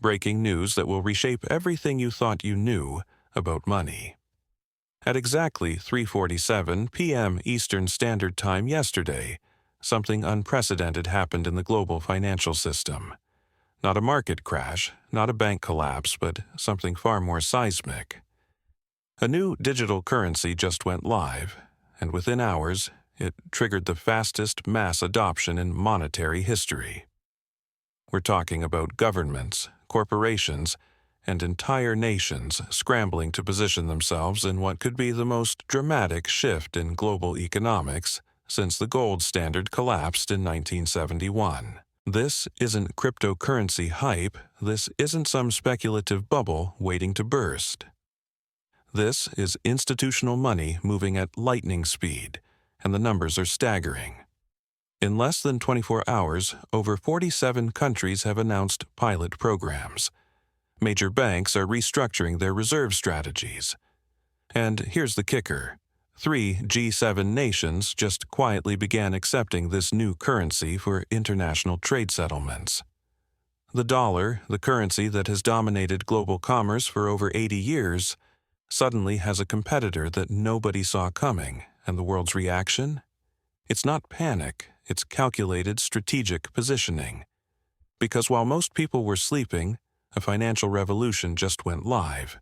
breaking news that will reshape everything you thought you knew about money. At exactly 3:47 p.m. Eastern Standard Time yesterday, something unprecedented happened in the global financial system. Not a market crash, not a bank collapse, but something far more seismic. A new digital currency just went live, and within hours, it triggered the fastest mass adoption in monetary history. We're talking about governments, corporations, and entire nations scrambling to position themselves in what could be the most dramatic shift in global economics since the gold standard collapsed in 1971. This isn't cryptocurrency hype, this isn't some speculative bubble waiting to burst. This is institutional money moving at lightning speed, and the numbers are staggering. In less than 24 hours, over 47 countries have announced pilot programs. Major banks are restructuring their reserve strategies. And here's the kicker. 3 G7 nations just quietly began accepting this new currency for international trade settlements. The dollar, the currency that has dominated global commerce for over 80 years, suddenly has a competitor that nobody saw coming, and the world's reaction? It's not panic, it's calculated strategic positioning. Because while most people were sleeping, a financial revolution just went live,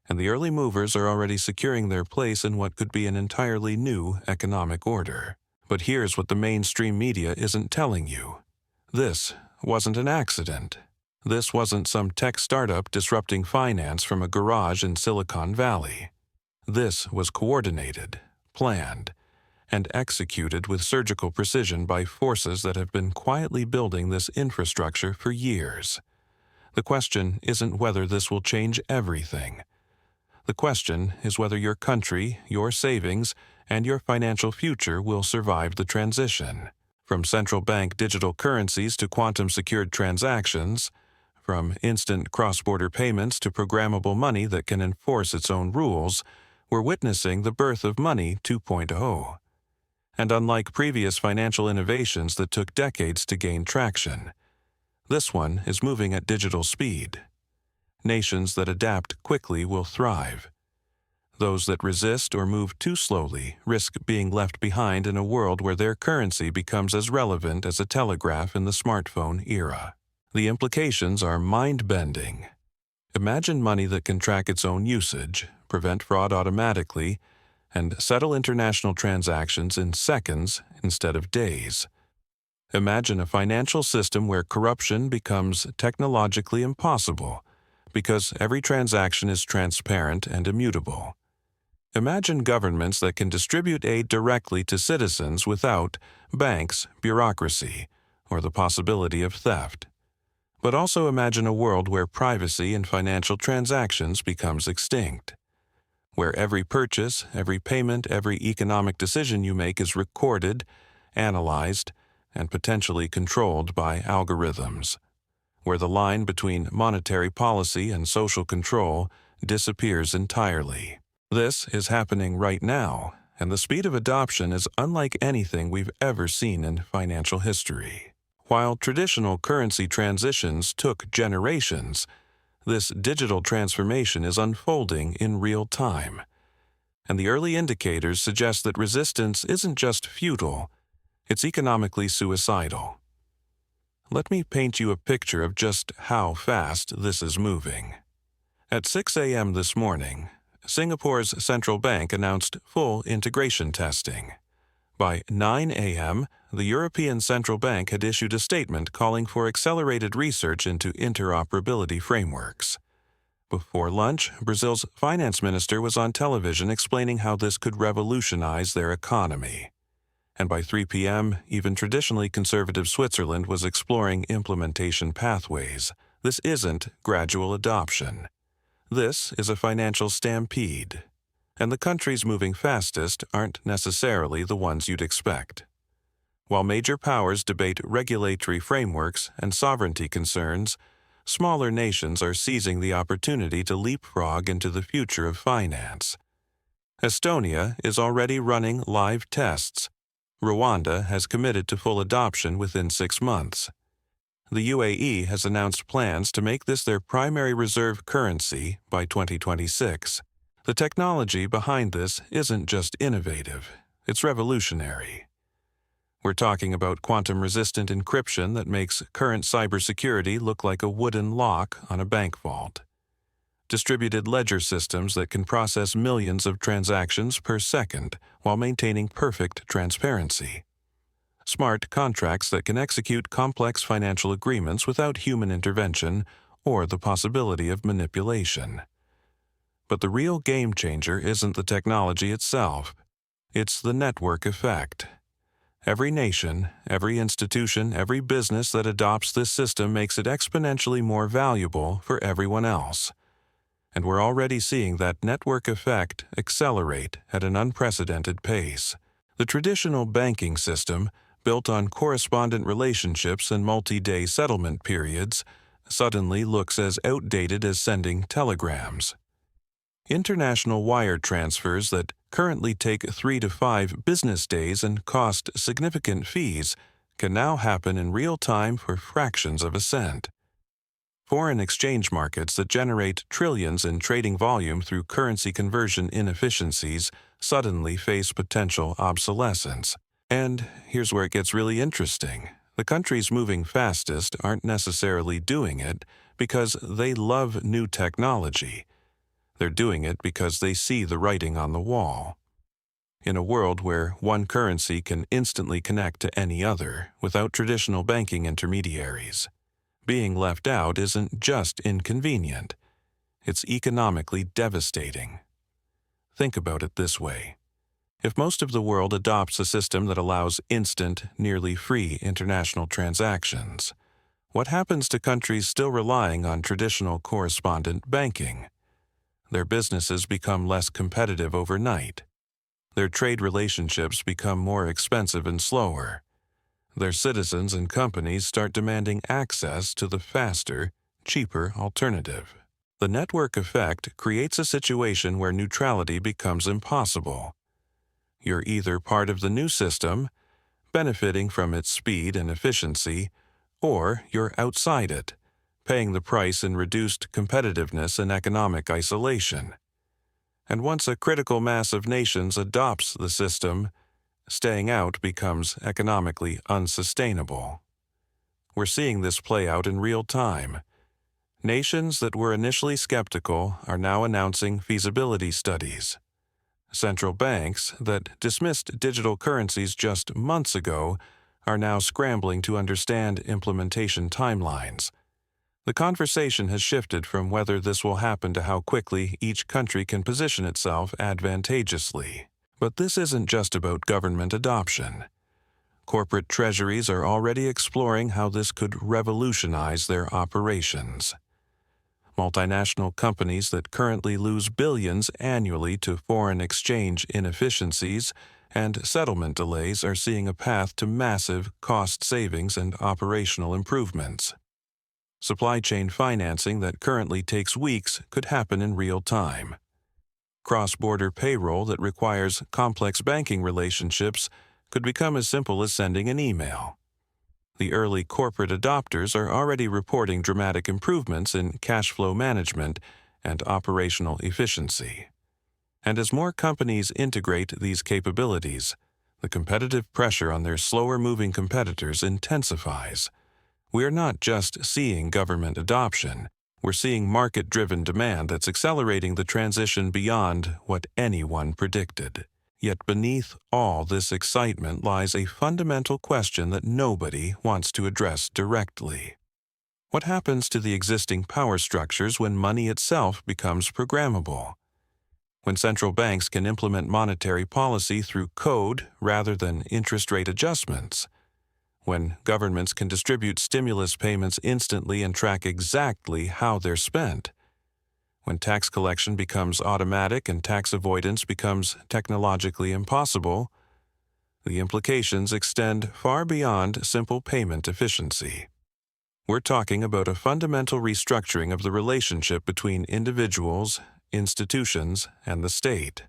and the early movers are already securing their place in what could be an entirely new economic order. But here's what the mainstream media isn't telling you. This wasn't an accident. This wasn't some tech startup disrupting finance from a garage in Silicon Valley. This was coordinated, planned, and executed with surgical precision by forces that have been quietly building this infrastructure for years. The question isn't whether this will change everything. The question is whether your country, your savings, and your financial future will survive the transition. From central bank digital currencies to quantum-secured transactions, from instant cross-border payments to programmable money that can enforce its own rules, we're witnessing the birth of Money 2.0. And unlike previous financial innovations that took decades to gain traction, this one is moving at digital speed. Nations that adapt quickly will thrive. Those that resist or move too slowly risk being left behind in a world where their currency becomes as relevant as a telegraph in the smartphone era. The implications are mind-bending. Imagine money that can track its own usage, prevent fraud automatically, and settle international transactions in seconds instead of days. Imagine a financial system where corruption becomes technologically impossible because every transaction is transparent and immutable. Imagine governments that can distribute aid directly to citizens without banks, bureaucracy, or the possibility of theft. But also imagine a world where privacy in financial transactions becomes extinct, where every purchase, every payment, every economic decision you make is recorded, analyzed, and potentially controlled by algorithms, where the line between monetary policy and social control disappears entirely. This is happening right now, and the speed of adoption is unlike anything we've ever seen in financial history. While traditional currency transitions took generations, this digital transformation is unfolding in real time. And the early indicators suggest that resistance isn't just futile, it's economically suicidal. Let me paint you a picture of just how fast this is moving. At 6 a.m. this morning, Singapore's central bank announced full integration testing. By 9 a.m., the European Central Bank had issued a statement calling for accelerated research into interoperability frameworks. Before lunch, Brazil's finance minister was on television explaining how this could revolutionize their economy. And by 3 p.m., even traditionally conservative Switzerland was exploring implementation pathways. This isn't gradual adoption. This is a financial stampede. And the countries moving fastest aren't necessarily the ones you'd expect. While major powers debate regulatory frameworks and sovereignty concerns, smaller nations are seizing the opportunity to leapfrog into the future of finance. Estonia is already running live tests. Rwanda has committed to full adoption within 6 months. The UAE has announced plans to make this their primary reserve currency by 2026. The technology behind this isn't just innovative, it's revolutionary. We're talking about quantum-resistant encryption that makes current cybersecurity look like a wooden lock on a bank vault. Distributed ledger systems that can process millions of transactions per second while maintaining perfect transparency. Smart contracts that can execute complex financial agreements without human intervention or the possibility of manipulation. But the real game changer isn't the technology itself, it's the network effect. Every nation, every institution, every business that adopts this system makes it exponentially more valuable for everyone else. And we're already seeing that network effect accelerate at an unprecedented pace. The traditional banking system, built on correspondent relationships and multi-day settlement periods, suddenly looks as outdated as sending telegrams. International wire transfers that currently take 3 to 5 business days and cost significant fees can now happen in real time for fractions of a cent. Foreign exchange markets that generate trillions in trading volume through currency conversion inefficiencies suddenly face potential obsolescence. And here's where it gets really interesting. The countries moving fastest aren't necessarily doing it because they love new technology. They're doing it because they see the writing on the wall. In a world where one currency can instantly connect to any other without traditional banking intermediaries, being left out isn't just inconvenient, it's economically devastating. Think about it this way. If most of the world adopts a system that allows instant, nearly free international transactions, what happens to countries still relying on traditional correspondent banking? Their businesses become less competitive overnight. Their trade relationships become more expensive and slower. Their citizens and companies start demanding access to the faster, cheaper alternative. The network effect creates a situation where neutrality becomes impossible. You're either part of the new system, benefiting from its speed and efficiency, or you're outside it, paying the price in reduced competitiveness and economic isolation. And once a critical mass of nations adopts the system, staying out becomes economically unsustainable. We're seeing this play out in real time. Nations that were initially skeptical are now announcing feasibility studies. Central banks that dismissed digital currencies just months ago are now scrambling to understand implementation timelines. The conversation has shifted from whether this will happen to how quickly each country can position itself advantageously. But this isn't just about government adoption. Corporate treasuries are already exploring how this could revolutionize their operations. Multinational companies that currently lose billions annually to foreign exchange inefficiencies and settlement delays are seeing a path to massive cost savings and operational improvements. Supply chain financing that currently takes weeks could happen in real time. Cross-border payroll that requires complex banking relationships could become as simple as sending an email. The early corporate adopters are already reporting dramatic improvements in cash flow management and operational efficiency. And as more companies integrate these capabilities, the competitive pressure on their slower-moving competitors intensifies. We are not just seeing government adoption, we're seeing market-driven demand that's accelerating the transition beyond what anyone predicted. Yet beneath all this excitement lies a fundamental question that nobody wants to address directly. What happens to the existing power structures when money itself becomes programmable? When central banks can implement monetary policy through code rather than interest rate adjustments? When governments can distribute stimulus payments instantly and track exactly how they're spent? When tax collection becomes automatic and tax avoidance becomes technologically impossible, the implications extend far beyond simple payment efficiency. We're talking about a fundamental restructuring of the relationship between individuals, institutions, and the state.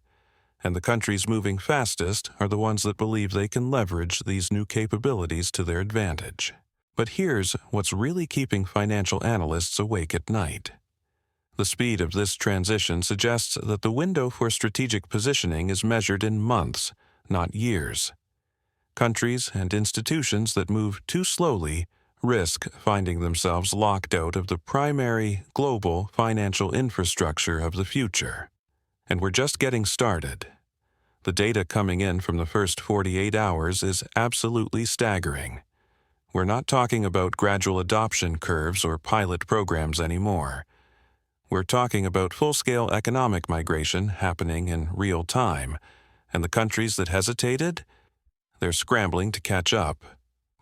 And the countries moving fastest are the ones that believe they can leverage these new capabilities to their advantage. But here's what's really keeping financial analysts awake at night. The speed of this transition suggests that the window for strategic positioning is measured in months, not years. Countries and institutions that move too slowly risk finding themselves locked out of the primary global financial infrastructure of the future. And we're just getting started. The data coming in from the first 48 hours is absolutely staggering. We're not talking about gradual adoption curves or pilot programs anymore. We're talking about full-scale economic migration happening in real time, and the countries that hesitated, they're scrambling to catch up.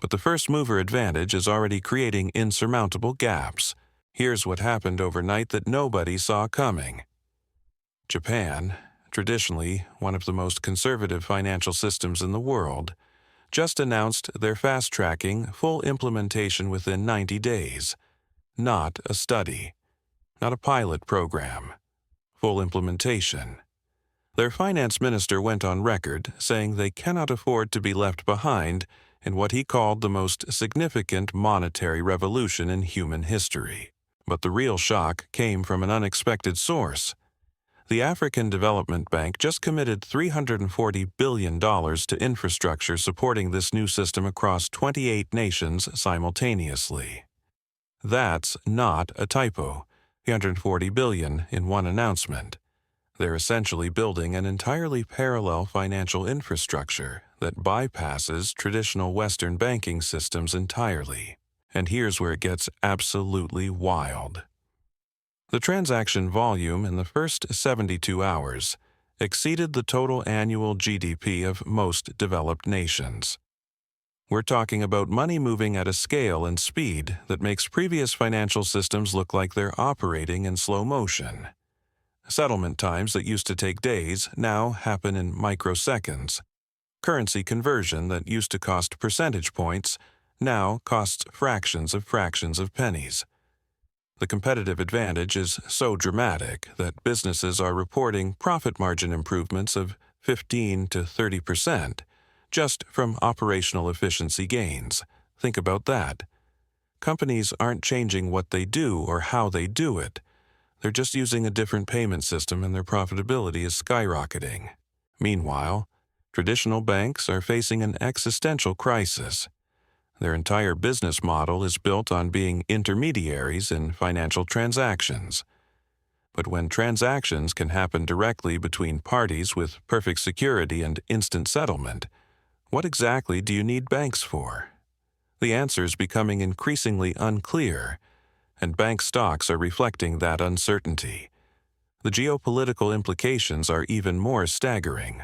But the first-mover advantage is already creating insurmountable gaps. Here's what happened overnight that nobody saw coming. Japan, traditionally one of the most conservative financial systems in the world, just announced they're fast-tracking full implementation within 90 days. Not a study. Not a pilot program. Full implementation. Their finance minister went on record saying they cannot afford to be left behind in what he called the most significant monetary revolution in human history. But the real shock came from an unexpected source. The African Development Bank just committed $340 billion to infrastructure supporting this new system across 28 nations simultaneously. That's not a typo. $340 billion in one announcement. They're essentially building an entirely parallel financial infrastructure that bypasses traditional Western banking systems entirely. And here's where it gets absolutely wild. The transaction volume in the first 72 hours exceeded the total annual GDP of most developed nations. We're talking about money moving at a scale and speed that makes previous financial systems look like they're operating in slow motion. Settlement times that used to take days now happen in microseconds. Currency conversion that used to cost percentage points now costs fractions of pennies. The competitive advantage is so dramatic that businesses are reporting profit margin improvements of 15 to 30%. Just from operational efficiency gains. Think about that. Companies aren't changing what they do or how they do it. They're just using a different payment system and their profitability is skyrocketing. Meanwhile, traditional banks are facing an existential crisis. Their entire business model is built on being intermediaries in financial transactions. But when transactions can happen directly between parties with perfect security and instant settlement, what exactly do you need banks for? The answer is becoming increasingly unclear, and bank stocks are reflecting that uncertainty. The geopolitical implications are even more staggering.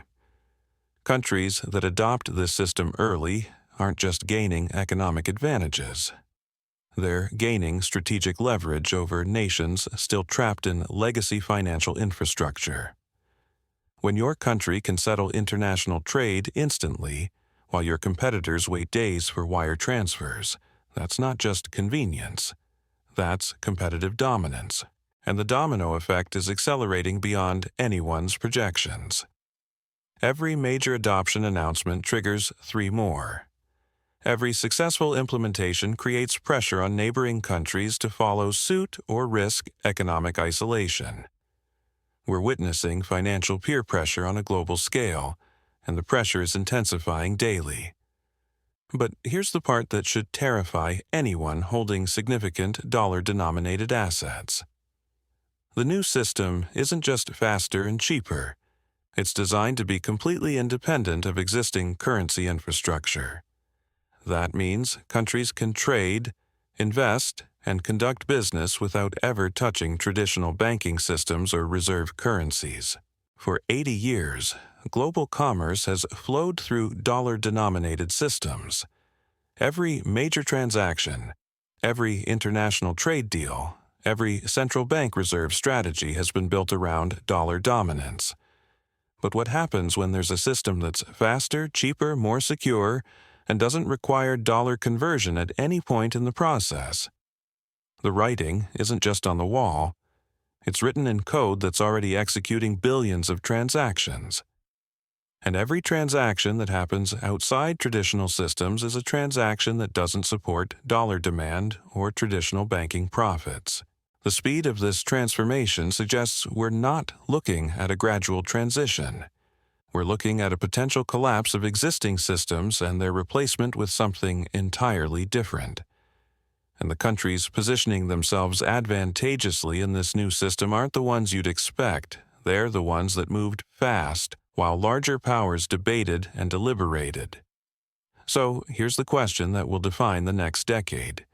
Countries that adopt this system early aren't just gaining economic advantages. They're gaining strategic leverage over nations still trapped in legacy financial infrastructure. When your country can settle international trade instantly, while your competitors wait days for wire transfers, that's not just convenience. That's competitive dominance. And the domino effect is accelerating beyond anyone's projections. Every major adoption announcement triggers 3 more. Every successful implementation creates pressure on neighboring countries to follow suit or risk economic isolation. We're witnessing financial peer pressure on a global scale, and the pressure is intensifying daily. But here's the part that should terrify anyone holding significant dollar-denominated assets. The new system isn't just faster and cheaper. It's designed to be completely independent of existing currency infrastructure. That means countries can trade, invest, and conduct business without ever touching traditional banking systems or reserve currencies. For 80 years, global commerce has flowed through dollar-denominated systems. Every major transaction, every international trade deal, every central bank reserve strategy has been built around dollar dominance. But what happens when there's a system that's faster, cheaper, more secure, and doesn't require dollar conversion at any point in the process? The writing isn't just on the wall. It's written in code that's already executing billions of transactions. And every transaction that happens outside traditional systems is a transaction that doesn't support dollar demand or traditional banking profits. The speed of this transformation suggests we're not looking at a gradual transition. We're looking at a potential collapse of existing systems and their replacement with something entirely different. And the countries positioning themselves advantageously in this new system aren't the ones you'd expect. They're the ones that moved fast, while larger powers debated and deliberated. So here's the question that will define the next decade.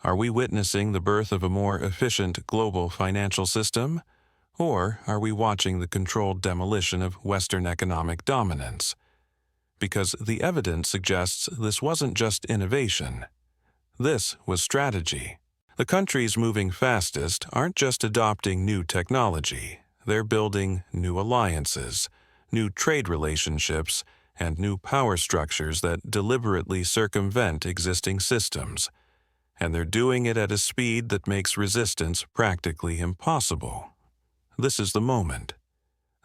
Are we witnessing the birth of a more efficient global financial system? Or are we watching the controlled demolition of Western economic dominance? Because the evidence suggests this wasn't just innovation. This was strategy. The countries moving fastest aren't just adopting new technology. They're building new alliances, new trade relationships, and new power structures that deliberately circumvent existing systems. And they're doing it at a speed that makes resistance practically impossible. This is the moment,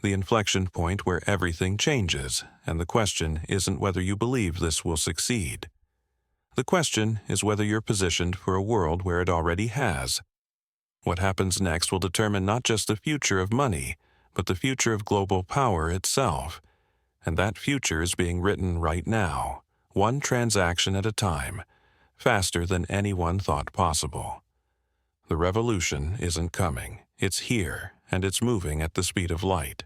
the inflection point where everything changes, and the question isn't whether you believe this will succeed. The question is whether you're positioned for a world where it already has. What happens next will determine not just the future of money, but the future of global power itself. And that future is being written right now, one transaction at a time, faster than anyone thought possible. The revolution isn't coming. It's here, and it's moving at the speed of light.